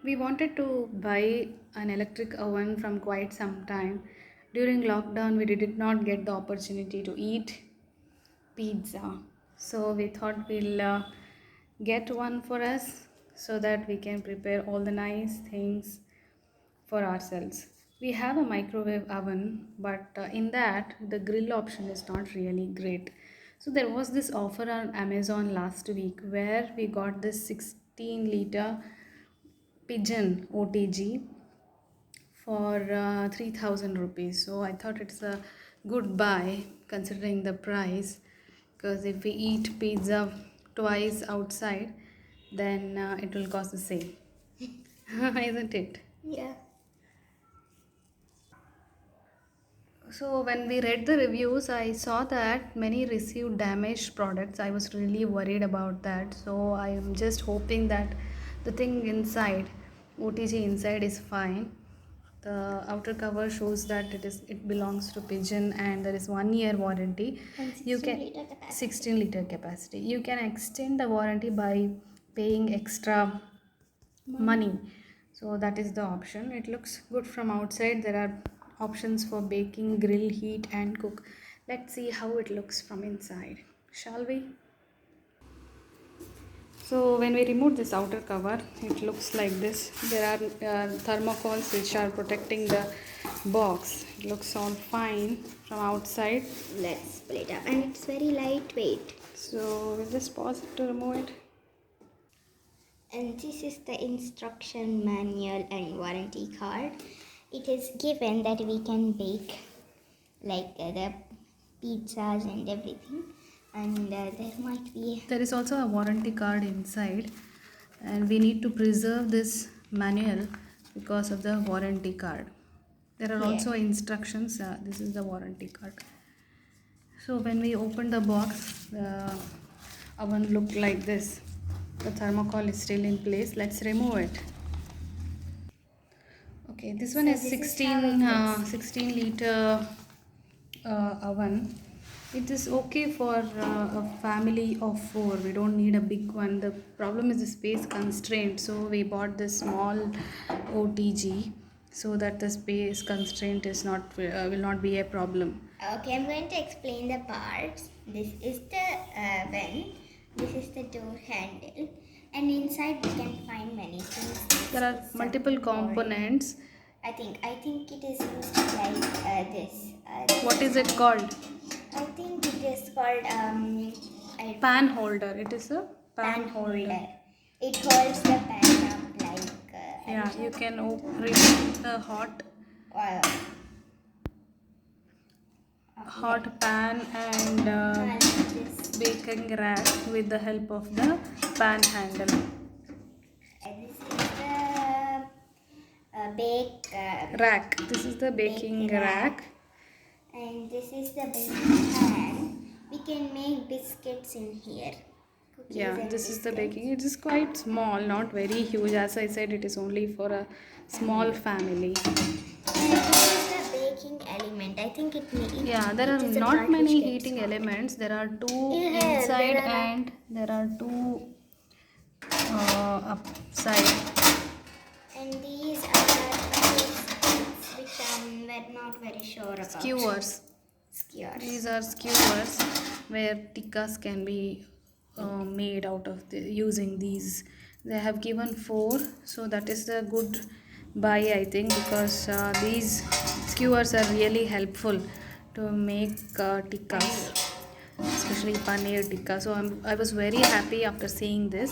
We wanted to buy an electric oven from quite some time. During lockdown, we did not get the opportunity to eat pizza. So we thought we'll get one for us so that we can prepare all the nice things for ourselves. We have a microwave oven, but in that the grill option is not really great. So there was this offer on Amazon last week where we got this 16-liter Pigeon OTG for 3000 rupees. So I thought it's a good buy considering the price, because if we eat pizza twice outside, then it will cost the same, isn't it? Yeah. So when we read the reviews, I saw that many received damaged products. I was really worried about that. So I am just hoping that the thing inside, OTG inside, is fine. The outer cover shows that it belongs to Pigeon and there is 1 year warranty. And You 16 can liter capacity. 16-liter capacity. You can extend the warranty by paying extra money. So that is the option. It looks good from outside. There are options for baking, grill, heat and cook. Let's see how it looks from inside, shall we? So when we remove this outer cover, it looks like this. There are thermocols which are protecting the box. It looks all fine from outside. Let's pull it up, and it's very lightweight. So we'll just pause it to remove it. And this is the instruction manual and warranty card. It is given that we can bake like the pizzas and everything, and There is also a warranty card inside, and we need to preserve this manual because of the warranty card. There are also instructions. This is the warranty card. So when we open the box, the oven looked like this. The thermocol is still in place. Let's remove it. Okay, this one So is this is 16 how it looks. 16 liter oven. It is okay for a family of 4. We don't need a big one. The problem is the space constraint. So we bought this small OTG so that the space constraint is not will not be a problem. Okay, I'm going to explain the parts. This is the vent. This is the door handle, and inside we can find many things. There are multiple components. I think it is used like this. What is it called? I think it is called Pan holder. It is a pan holder. It holds the pan up like. Yeah, you can remove the Uh, hot pan and this baking rack with the help of the pan handle. this is the bake Rack. This is the baking rack. and this is the baking pan. We can make biscuits in here. Cookies Yeah, and this is the biscuits. baking. It is quite small, not very huge. As I said, it is only for a small family. And this is the baking element. I think it may. Yeah, there it are is a not part many which gets heating hot. elements. There are two Yeah, inside there are- and there are two upside. And these are things which we're not very sure about. Skewers. Skewers. These are skewers where tikkas can be made out of using these. They have given 4, so that is a good buy, I think, because these skewers are really helpful to make tikkas, especially paneer tikka. So I was very happy after seeing this.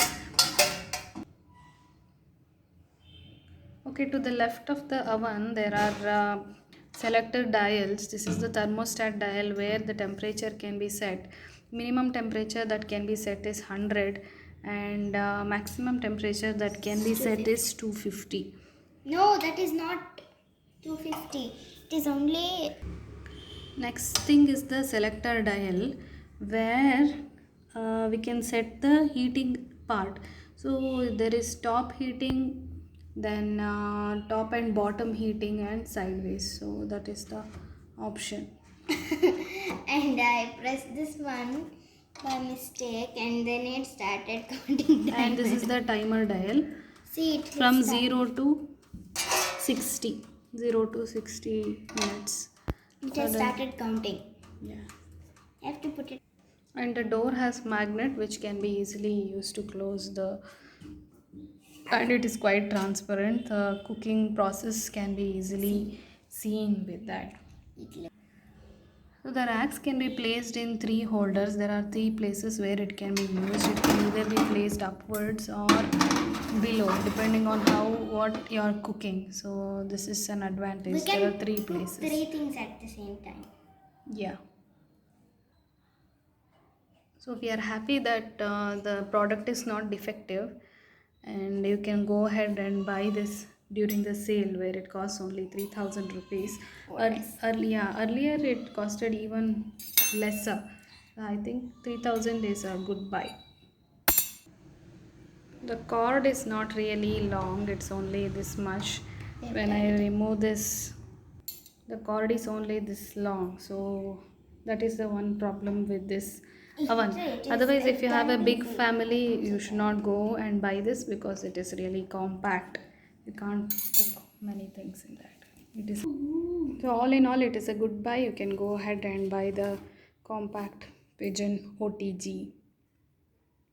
Okay, to the left of the oven there are selector dials. This is the thermostat dial where the temperature can be set. Minimum temperature that can be set is 100 and maximum temperature that can be set is 250. No, that is not 250. It is only. Next thing is the selector dial where we can set the heating part. So there is top heating, then top and bottom heating and sideways. So that is the option. And I pressed this one by mistake, and then it started counting down. And this is the timer dial. See it from started. 0 to 60. 0 to 60 minutes. It For has the- started counting. Yeah. I have to put it. And the door has magnet which can be easily used to close the, and it is quite transparent. The cooking process can be easily seen with that. So the racks can be placed in three holders. There are three places where it can be used. It can either be placed upwards or below, depending on what you are cooking. So this is an advantage. We can There are three cook places. three things at the same time. Yeah. So we are happy that the product is not defective, and you can go ahead and buy this during the sale where it costs only 3,000 rupees. Earlier it costed even lesser. I think 3,000 is a good buy. The cord is not really long, it's only this much. When I remove this, the cord is only this long, so that is the one problem with this oven. Otherwise, if you have a big family, you should not go and buy this because it is really compact. You can't cook many things in that. It is so all in all, it is a good buy. You can go ahead and buy the compact pigeon OTG.